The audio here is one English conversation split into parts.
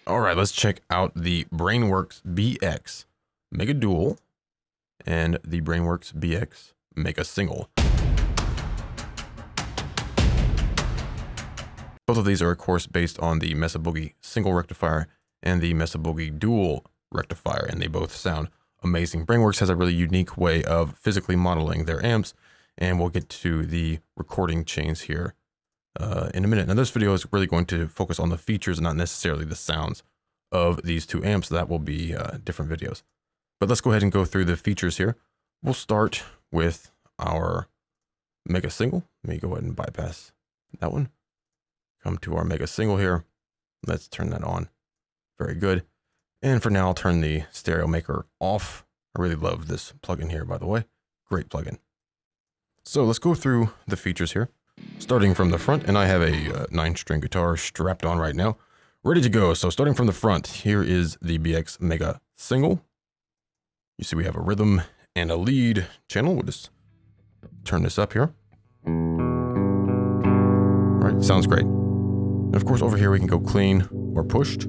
All right, let's check out the Brainworx BX Mega Dual and the Brainworx BX Mega Single. Both of these are, of course, based on the Mesa Boogie Single Rectifier and the Mesa Boogie Dual Rectifier, and they both sound amazing. Brainworx has a really unique way of physically modeling their amps, and we'll get to the recording chains here in a minute. Now, this video is really going to focus on the features and not necessarily the sounds of these two amps. That will be different videos. But let's go ahead and go through the features here. We'll start with our Mega Single. Let me go ahead and bypass that one. Come to our Mega Single here. Let's turn that on. Very good. And for now, I'll turn the stereo maker off. I really love this plugin here, by the way. Great plugin. So let's go through the features here. Starting from the front, and I have a 9-string guitar strapped on right now, ready to go. So starting from the front, here is the BX Mega Single. You see we have a rhythm and a lead channel. We'll just turn this up here. All right, sounds great. And of course, over here we can go clean or pushed.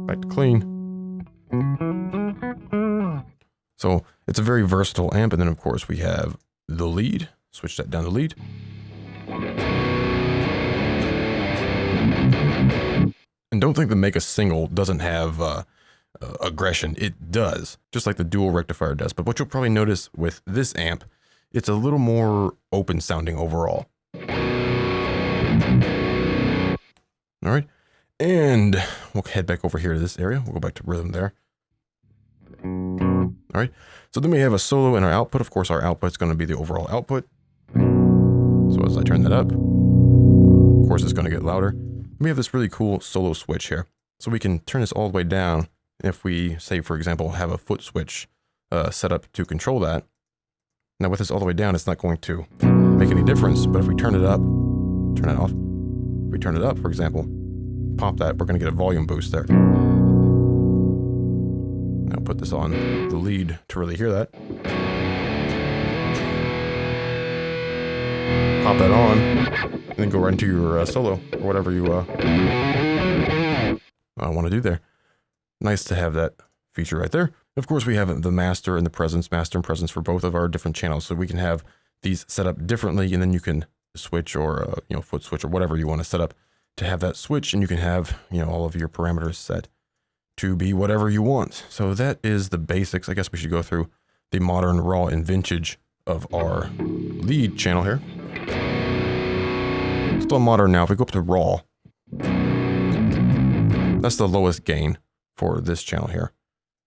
Back to clean. So it's a very versatile amp. And then of course we have the lead. Switch that down to lead. And don't think the Mega Single doesn't have aggression. It does, just like the Dual Rectifier does. But what you'll probably notice with this amp, it's a little more open sounding overall. All right. And we'll head back over here to this area. We'll go back to rhythm there. All right, so then we have a solo in our output. Of course, our output's going to be the overall output. So as I turn that up, of course, it's going to get louder. We have this really cool solo switch here. So we can turn this all the way down. If we, say, for example, have a foot switch set up to control that. Now, with this all the way down, it's not going to make any difference. But if we turn it up, turn it off. If we turn it up, for example, pop that, we're going to get a volume boost there. I'll put this on the lead to really hear that. Pop that on, and then go right into your solo, or whatever you want to do there. Nice to have that feature right there. Of course, we have the master and presence for both of our different channels. So we can have these set up differently, and then you can switch or, foot switch or whatever you want to set up to have that switch, and you can have, all of your parameters set to be whatever you want. So that is the basics. I guess we should go through the modern, raw, and vintage of our lead channel here. Still modern now. If we go up to raw, that's the lowest gain for this channel here.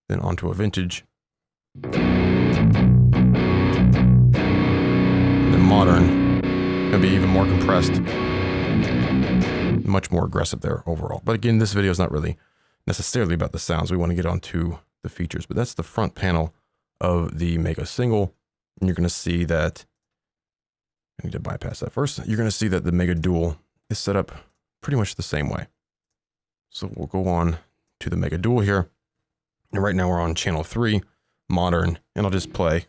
Then onto a vintage. And then modern, gonna be even more compressed. Much more aggressive there overall. But again, this video is not really necessarily about the sounds. We want to get onto the features, but that's the front panel of the Mega Single. And you're going to see that, I need to bypass that first. You're going to see that the Mega Dual is set up pretty much the same way. So we'll go on to the Mega Dual here. And right now we're on channel 3, modern, and I'll just play.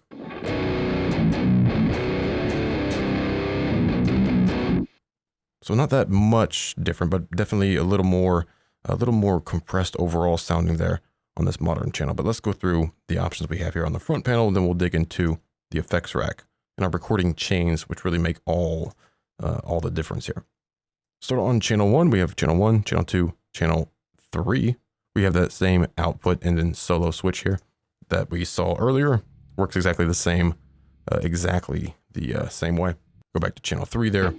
So not that much different, but definitely a little more compressed overall sounding there on this modern channel. But let's go through the options we have here on the front panel, and then we'll dig into the effects rack and our recording chains, which really make all the difference here. So on channel 1, we have channel 1, channel 2, channel 3. We have that same output and then solo switch here that we saw earlier. Works exactly the same, same way. Go back to channel 3 there.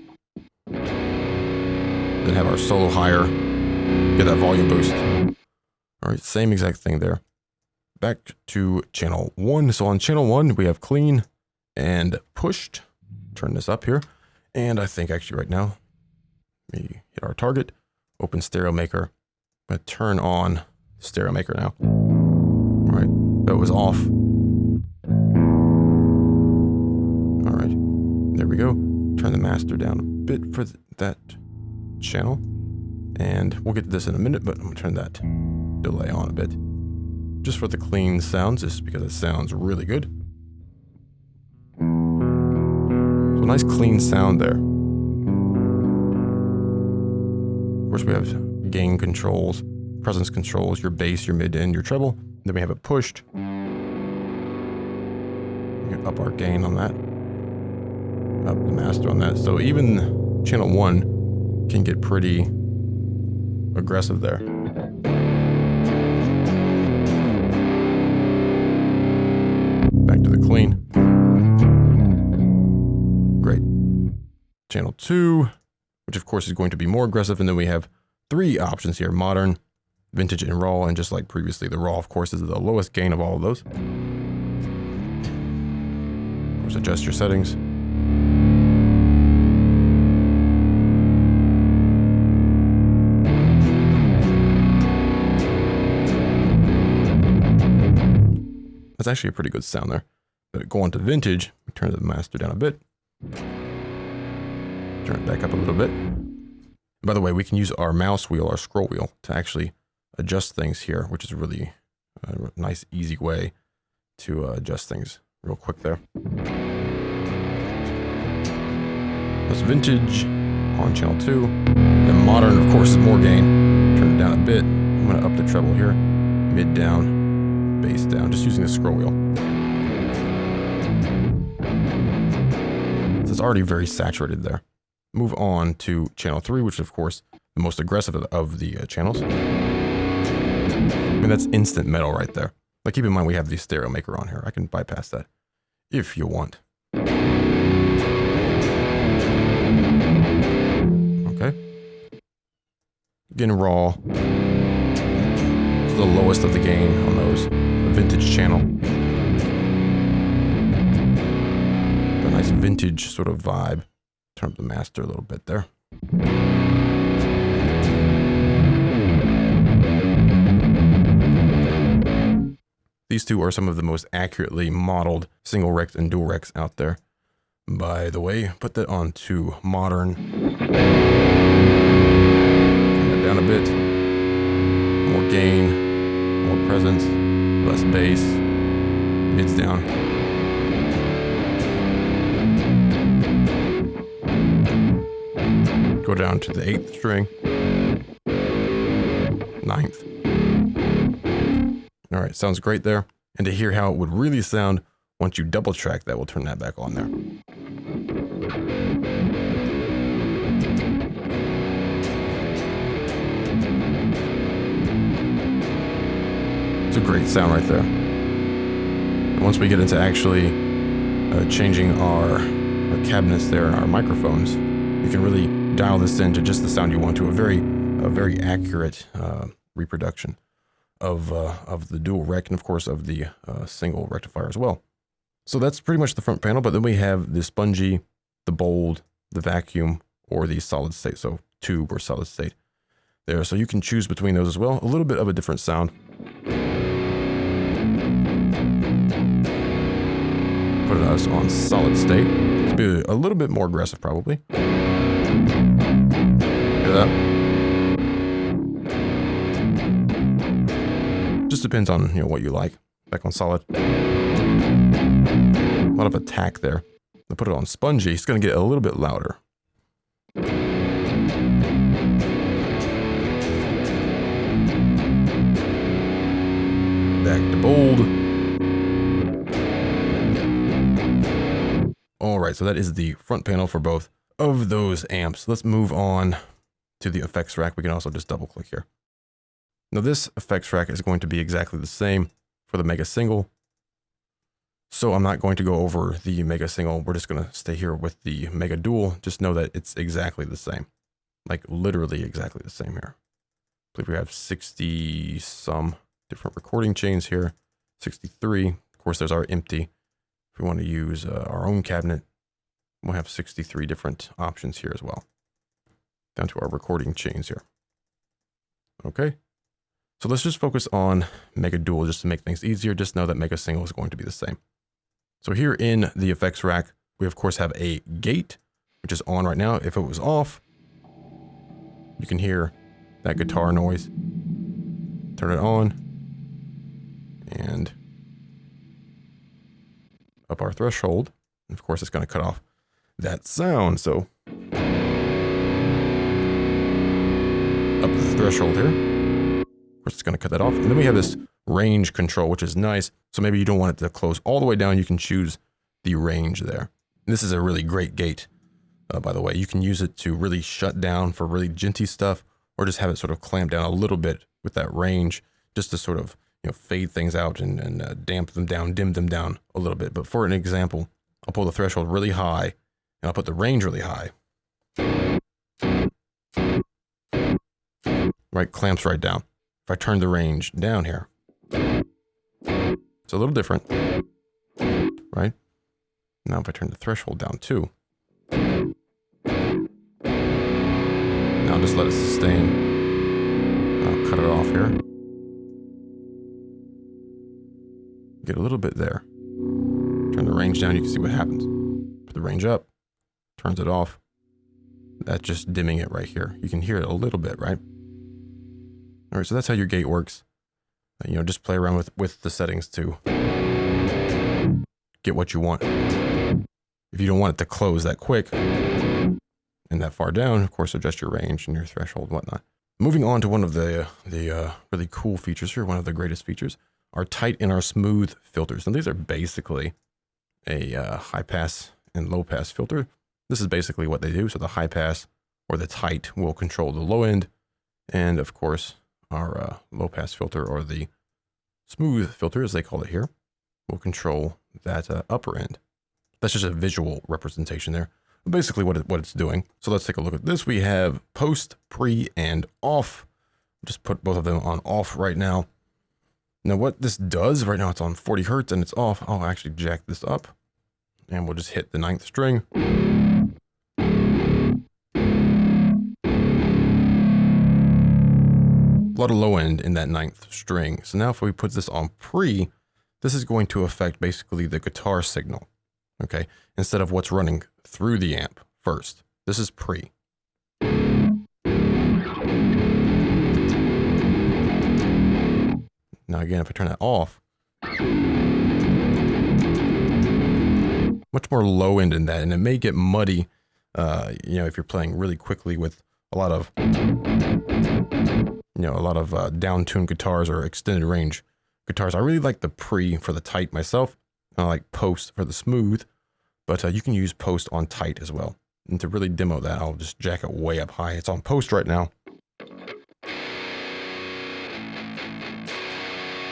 Then have our solo higher. Get that volume boost. All right, same exact thing there. Back to channel 1. So on channel 1, we have clean and pushed. Turn this up here. And I think actually right now, we hit our target, open stereo maker. I'm going to turn on stereo maker now. All right, that was off. All right, there we go. Turn the master down a bit for that channel. And we'll get to this in a minute, but I'm going to turn that delay on a bit. Just for the clean sounds, just because it sounds really good. So nice clean sound there. Of course, we have gain controls, presence controls, your bass, your mid, and your treble. Then we have it pushed. We can up our gain on that. Up the master on that. So even channel 1 can get pretty aggressive there. Back to the clean. Great. Channel 2, which of course is going to be more aggressive. And then we have 3 options here: modern, vintage, and raw. And just like previously, the raw, of course, is the lowest gain of all of those. Of course, adjust your settings. That's actually a pretty good sound there. But go on to vintage, turn the master down a bit. Turn it back up a little bit. By the way, we can use our mouse wheel, our scroll wheel, to actually adjust things here, which is really a nice, easy way to adjust things real quick there. That's vintage on channel 2. Then modern, of course, is more gain. Turn it down a bit. I'm going to up the treble here. Mid down, bass down, just using the scroll wheel. So it's already very saturated there. Move on to channel 3, which is, of course, the most aggressive of the channels. And that's instant metal right there. But keep in mind, we have the stereo maker on here. I can bypass that if you want. Okay. Again, raw. It's the lowest of the gain on those. The vintage channel. A nice vintage sort of vibe. Turn up the master a little bit there. These two are some of the most accurately modeled single recs and dual recs out there. By the way, put that on to modern. Turn that down a bit. More gain, more presence, less bass, mids down. Go down to the 8th string, 9th. All right, sounds great there. And to hear how it would really sound once you double track that, we'll turn that back on there. It's a great sound right there. And once we get into actually changing our cabinets there and our microphones, you can really dial this into just the sound you want to, a very accurate reproduction of the dual rec, and of course of the single rectifier as well. So that's pretty much the front panel, but then we have the spongy, the bold, the vacuum, or the solid state, so tube or solid state there. So you can choose between those as well. A little bit of a different sound. Put us on solid state. Let's be a little bit more aggressive probably. Hear that? Just depends on what you like. Back on solid. A lot of attack there. I put it on spongy. It's going to get a little bit louder. Back to bold. All right, so that is the front panel for both of those amps. Let's move on to the effects rack. We can also just double click here. Now this effects rack is going to be exactly the same for the Mega Single. So I'm not going to go over the Mega Single. We're just going to stay here with the Mega Dual. Just know that it's exactly the same. Like literally exactly the same here. I believe we have 60 some different recording chains here. 63. Of course, there's our empty. If we want to use our own cabinet, we'll have 63 different options here as well. Down to our recording chains here. Okay. So let's just focus on Mega Dual just to make things easier. Just know that Mega Single is going to be the same. So here in the effects rack, we of course have a gate, which is on right now. If it was off, you can hear that guitar noise. Turn it on and up our threshold. And of course, it's going to cut off that sound. So the threshold here. Of course, it's going to cut that off. And then we have this range control, which is nice. So maybe you don't want it to close all the way down. You can choose the range there. And this is a really great gate, by the way. You can use it to really shut down for really jinty stuff, or just have it sort of clamp down a little bit with that range, just to sort of, you know, fade things out and damp them down, dim them down a little bit. But for an example, I'll pull the threshold really high, and I'll put the range really high. Right, clamps right down. If I turn the range down here, it's a little different, right? Now if I turn the threshold down too, now just let it sustain. I'll cut it off here. Get a little bit there. Turn the range down, you can see what happens. Put the range up, turns it off. That's just dimming it right here. You can hear it a little bit, right? All right, so that's how your gate works. You know, just play around with the settings to get what you want. If you don't want it to close that quick and that far down, of course, adjust your range and your threshold and whatnot. Moving on to one of the really cool features here, one of the greatest features, our tight and our smooth filters. And these are basically a high pass and low pass filter. This is basically what they do. So the high pass or the tight will control the low end. And of course, our low pass filter, or the smooth filter as they call it here, will control that upper end. That's just a visual representation there. Basically what it's doing. So let's take a look at this. We have post, pre, and off. Just put both of them on off right now. Now what this does, right now it's on 40 hertz and it's off. I'll actually jack this up and we'll just hit the 9th string. A lot of low end in that 9th string. So now if we put this on pre, this is going to affect basically the guitar signal, okay? Instead of what's running through the amp first. This is pre. Now again, if I turn that off, much more low end in that, and it may get muddy, you know, if you're playing really quickly with a lot of, down-tuned guitars or extended range guitars. I really like the pre for the tight myself. I like post for the smooth, but you can use post on tight as well. And to really demo that, I'll just jack it way up high. It's on post right now.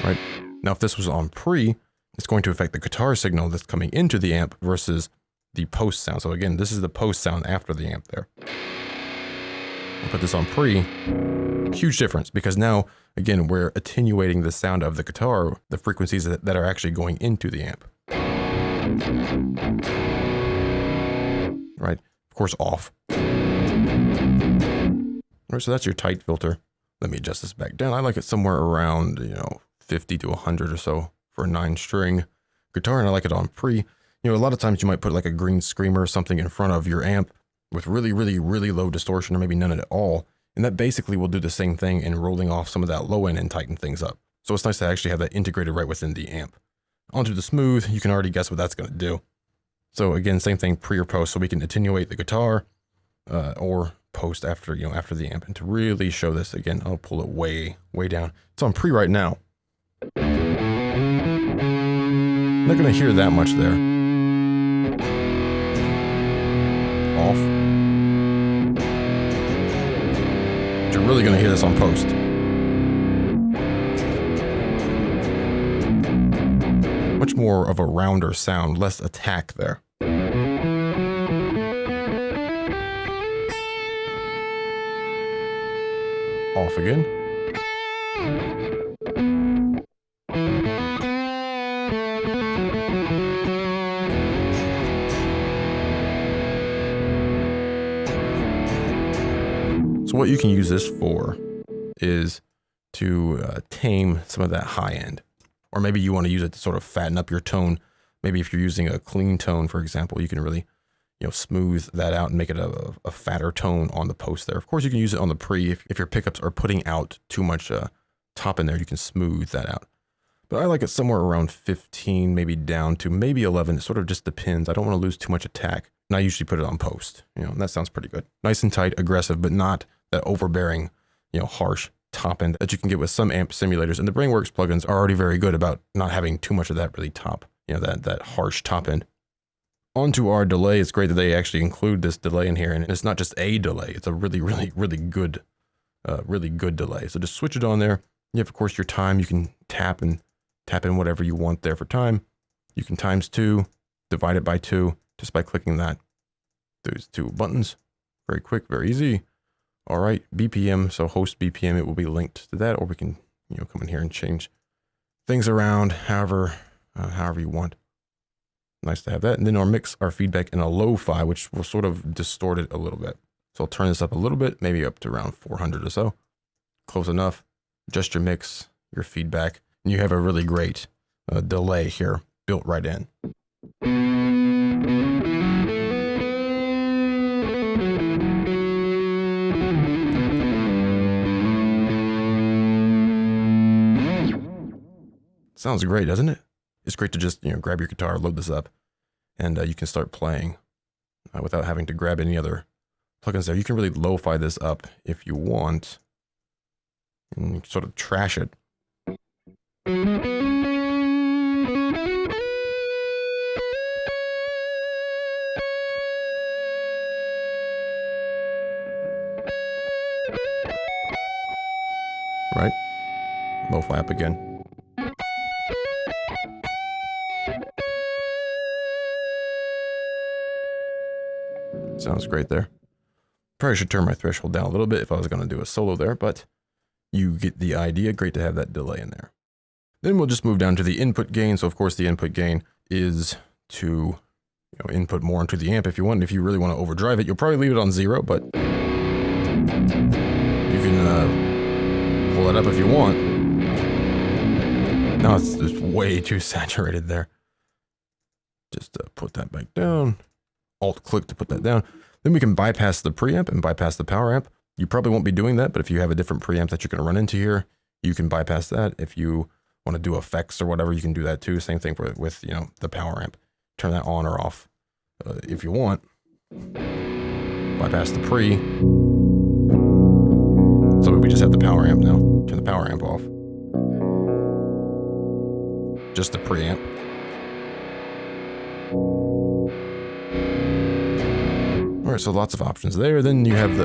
Right. Now, if this was on pre, it's going to affect the guitar signal that's coming into the amp versus the post sound. So again, this is the post sound after the amp there. I'll put this on pre. Huge difference, because now, again, we're attenuating the sound of the guitar, the frequencies that are actually going into the amp. Right? Of course, off. All right, so that's your tight filter. Let me adjust this back down. I like it somewhere around, 50 to 100 or so for a 9-string guitar, and I like it on pre. A lot of times you might put like a green screamer or something in front of your amp with really, really, really low distortion, or maybe none at all. And that basically will do the same thing in rolling off some of that low end and tighten things up. So it's nice to actually have that integrated right within the amp. Onto the smooth, you can already guess what that's going to do. So again, same thing, pre or post, so we can attenuate the guitar or post after, after the amp. And to really show this again, I'll pull it way, way down. It's on pre right now. Not going to hear that much there. Off. You're really going to hear this on post. Much more of a rounder sound, less attack there. Off again. So what you can use this for is to tame some of that high end. Or maybe you want to use it to sort of fatten up your tone. Maybe if you're using a clean tone, for example, you can really, smooth that out and make it a fatter tone on the post there. Of course, you can use it on the pre. If your pickups are putting out too much top in there, you can smooth that out. But I like it somewhere around 15, maybe down to maybe 11. It sort of just depends. I don't want to lose too much attack. And I usually put it on post, and that sounds pretty good. Nice and tight, aggressive, but not that overbearing, harsh top end that you can get with some amp simulators. And the Brainworx plugins are already very good about not having too much of that really top, that harsh top end. Onto our delay. It's great that they actually include this delay in here, and it's not just a delay. It's a really good delay. So just switch it on there. You have, of course, your time. You can tap in whatever you want there for time. You can ×2, divide it by 2 just by clicking those 2 buttons. Very quick, very easy. All right, BPM. So host BPM, it will be linked to that, or we can come in here and change things around however you want. Nice to have that. And then our mix, our feedback in a lo-fi, which will sort of distort it a little bit. So I'll turn this up a little bit, maybe up to around 400 or so. Close enough. Adjust your mix, your feedback, and you have a really great delay here built right in. Sounds great, doesn't it? It's great to just grab your guitar, load this up, and you can start playing without having to grab any other plugins there. You can really lo-fi this up if you want and sort of trash it. Right? Lo-fi up again. Sounds great there. Probably should turn my threshold down a little bit if I was going to do a solo there, but you get the idea. Great to have that delay in there. Then we'll just move down to the input gain. So of course the input gain is to input more into the amp if you want. If you really want to overdrive it, you'll probably leave it on 0, but you can pull it up if you want. Now it's just way too saturated there. Just put that back down. Alt-click to put that down. Then we can bypass the preamp and bypass the power amp. You probably won't be doing that, but if you have a different preamp that you're going to run into here, you can bypass that. If you want to do effects or whatever, you can do that too. Same thing with the power amp. Turn that on or off if you want. Bypass the pre. So we just have the power amp now. Turn the power amp off. Just the preamp. All right, so lots of options there. Then you have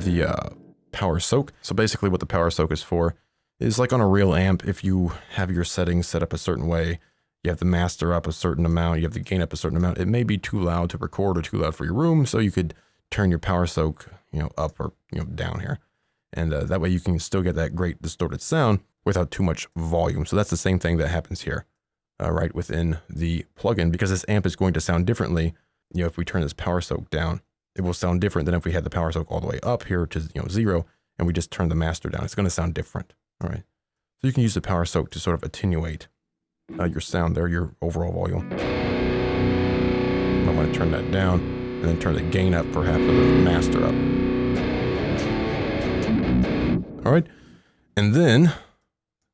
the power soak. So basically what the power soak is for is like on a real amp, if you have your settings set up a certain way, you have the master up a certain amount, you have the gain up a certain amount, it may be too loud to record or too loud for your room, so you could turn your power soak up or down here. And that way you can still get that great distorted sound without too much volume. So that's the same thing that happens here, right within the plugin, because this amp is going to sound differently. If we turn this power soak down, it will sound different than if we had the power soak all the way up here to 0, and we just turn the master down. It's going to sound different. All right. So you can use the power soak to sort of attenuate your sound there, your overall volume. I want to turn that down and then turn the gain up, perhaps, or the master up. All right. And then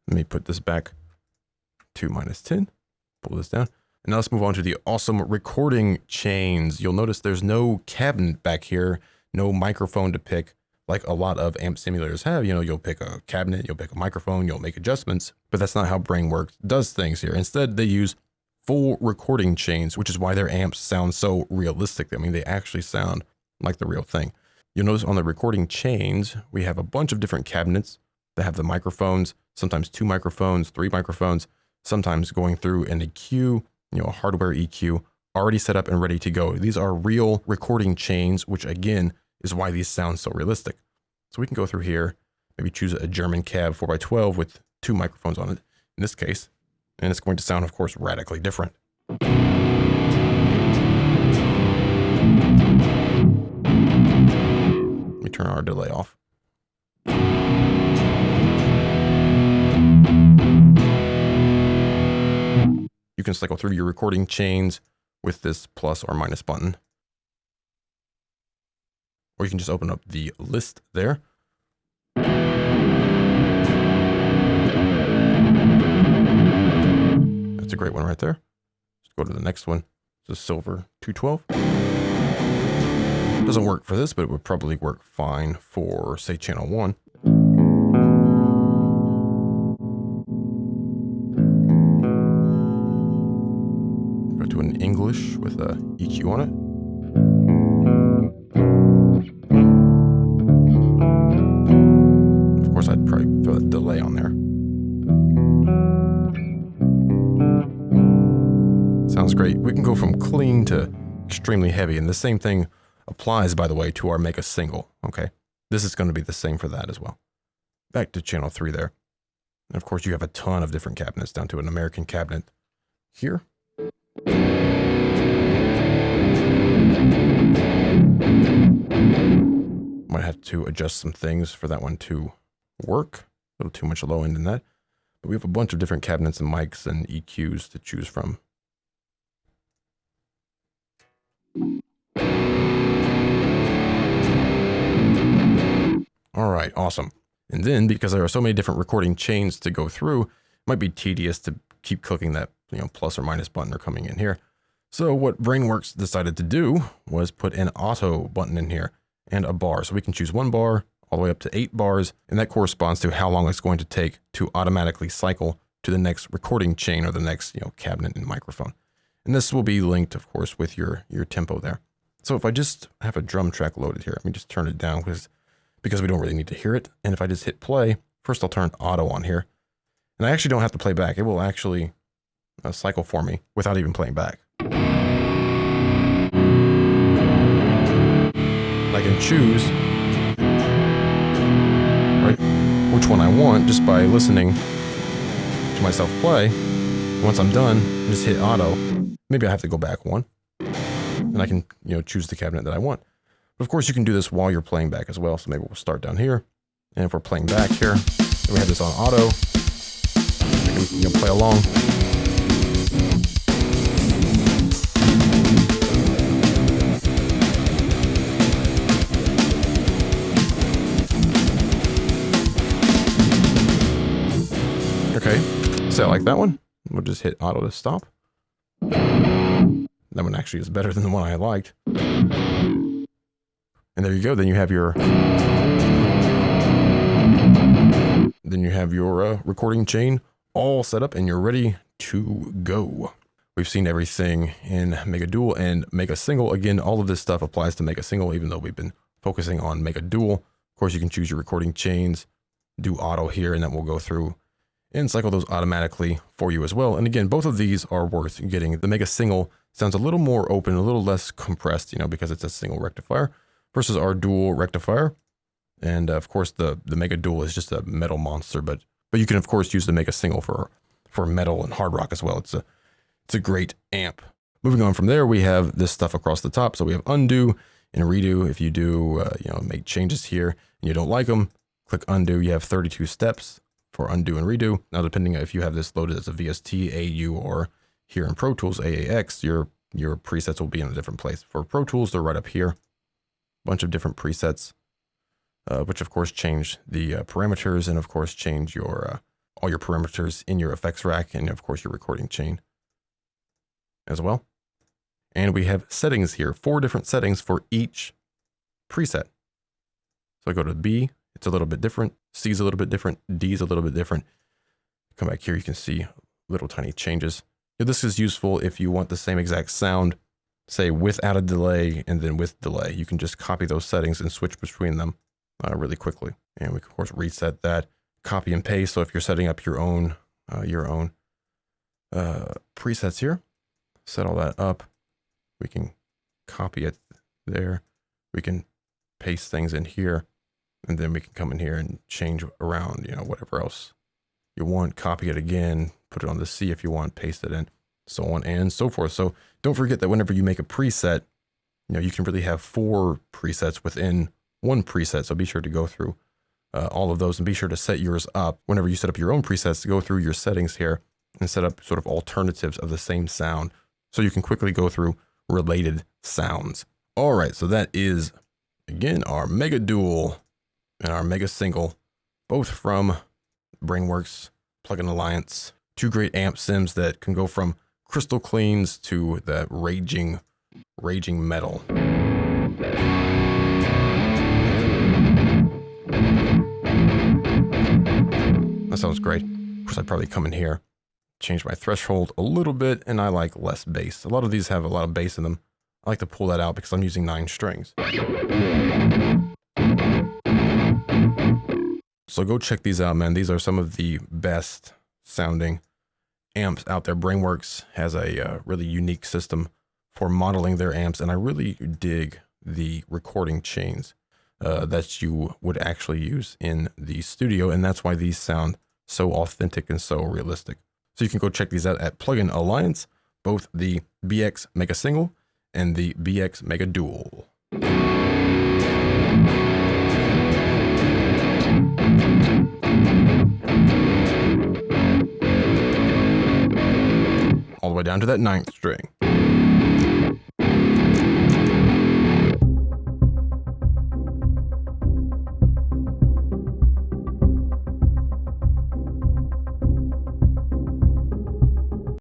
let me put this back to -10. Pull this down. And now let's move on to the awesome recording chains. You'll notice there's no cabinet back here, no microphone to pick like a lot of amp simulators have. You'll pick a cabinet, you'll pick a microphone, you'll make adjustments, but that's not how Brainworx does things here. Instead, they use full recording chains, which is why their amps sound so realistic. I mean, they actually sound like the real thing. You'll notice on the recording chains, we have a bunch of different cabinets that have the microphones, sometimes 2 microphones, 3 microphones, sometimes going through an EQ, a hardware EQ already set up and ready to go. These are real recording chains, which again is why these sound so realistic. So we can go through here, maybe choose a German cab 4x12 with 2 microphones on it in this case, and it's going to sound, of course, radically different. Let me turn our delay off. You can cycle through your recording chains with this plus or minus button. Or you can just open up the list there. That's a great one right there. Let's go to the next one. It's a silver 212. Doesn't work for this, but it would probably work fine for, say, channel 1. Go to an English with a EQ on it. Of course, I'd probably throw a delay on there. Sounds great. We can go from clean to extremely heavy, and the same thing applies, by the way, to our Mega Single, okay? This is going to be the same for that as well. Back to channel 3 there. And of course, you have a ton of different cabinets down to an American cabinet here. Might have to adjust some things for that one to work. A little too much low end in that. But we have a bunch of different cabinets and mics and EQs to choose from. All right, awesome. And then, because there are so many different recording chains to go through, it might be tedious to keep clicking that, plus or minus button or coming in here. So what Brainworx decided to do was put an auto button in here and a bar. So we can choose 1 bar all the way up to 8 bars, and that corresponds to how long it's going to take to automatically cycle to the next recording chain or the next, cabinet and microphone. And this will be linked, of course, with your tempo there. So if I just have a drum track loaded here, let me just turn it down because we don't really need to hear it. And if I just hit play, first I'll turn auto on here. And I actually don't have to play back. It will actually cycle for me without even playing back. I can choose which one I want just by listening to myself play. Once I'm done, just hit auto. Maybe I have to go back one. And I can, choose the cabinet that I want. But of course, you can do this while you're playing back as well. So maybe we'll start down here. And if we're playing back here, we have this on auto. We can, play along. Okay, so I like that one. We'll just hit auto to stop. That one actually is better than the one I liked. And there you go. Then you have your recording chain all set up and you're ready to go. We've seen everything in Mega Dual and Mega Single. Again, all of this stuff applies to Mega Single, even though we've been focusing on Mega Dual. Of course, you can choose your recording chains, do auto here, and then we'll go through and cycle those automatically for you as well. And again, both of these are worth getting. The Mega Single sounds a little more open, a little less compressed, because it's a single rectifier versus our dual rectifier. And of course, the Mega Dual is just a metal monster, but you can of course use the Mega Single for metal and hard rock as well. It's a great amp. Moving on from there, we have this stuff across the top. So we have undo and redo. If you do, make changes here and you don't like them, click undo. You have 32 steps for undo and redo. Now, depending if you have this loaded as a VST, AU, or here in Pro Tools, AAX, your presets will be in a different place. For Pro Tools, they're right up here. Bunch of different presets, which of course change the parameters and of course change your all your parameters in your effects rack and of course your recording chain as well. And we have settings here, 4 different settings for each preset. So I go to B, it's a little bit different. C is a little bit different. D is a little bit different. Come back here, you can see little tiny changes. Now, this is useful if you want the same exact sound, say without a delay and then with delay. You can just copy those settings and switch between them really quickly. And we can of course reset that, copy and paste. So if you're setting up your own presets here, set all that up. We can copy it there. We can paste things in here. And then we can come in here and change around, whatever else you want, copy it again, put it on the C if you want, paste it in, so on and so forth. So don't forget that whenever you make a preset, you can really have 4 presets within one preset. So be sure to go through all of those and be sure to set yours up. Whenever you set up your own presets, go through your settings here and set up sort of alternatives of the same sound so you can quickly go through related sounds. All right, so that is, again, our Mega Dual and our Mega Single, both from Brainworx Plugin Alliance. 2 great amp sims that can go from crystal cleans to that raging metal. That sounds great. Of course, I'd probably come in here, change my threshold a little bit, and I like less bass. A lot of these have a lot of bass in them. I like to pull that out because I'm using 9 strings. So go check these out, man. These are some of the best sounding amps out there. Brainworx has a really unique system for modeling their amps, and I really dig the recording chains that you would actually use in the studio, and that's why these sound so authentic and so realistic. So you can go check these out at Plugin Alliance, both the BX Mega Single and the BX Mega Dual. All the way down to that 9th string.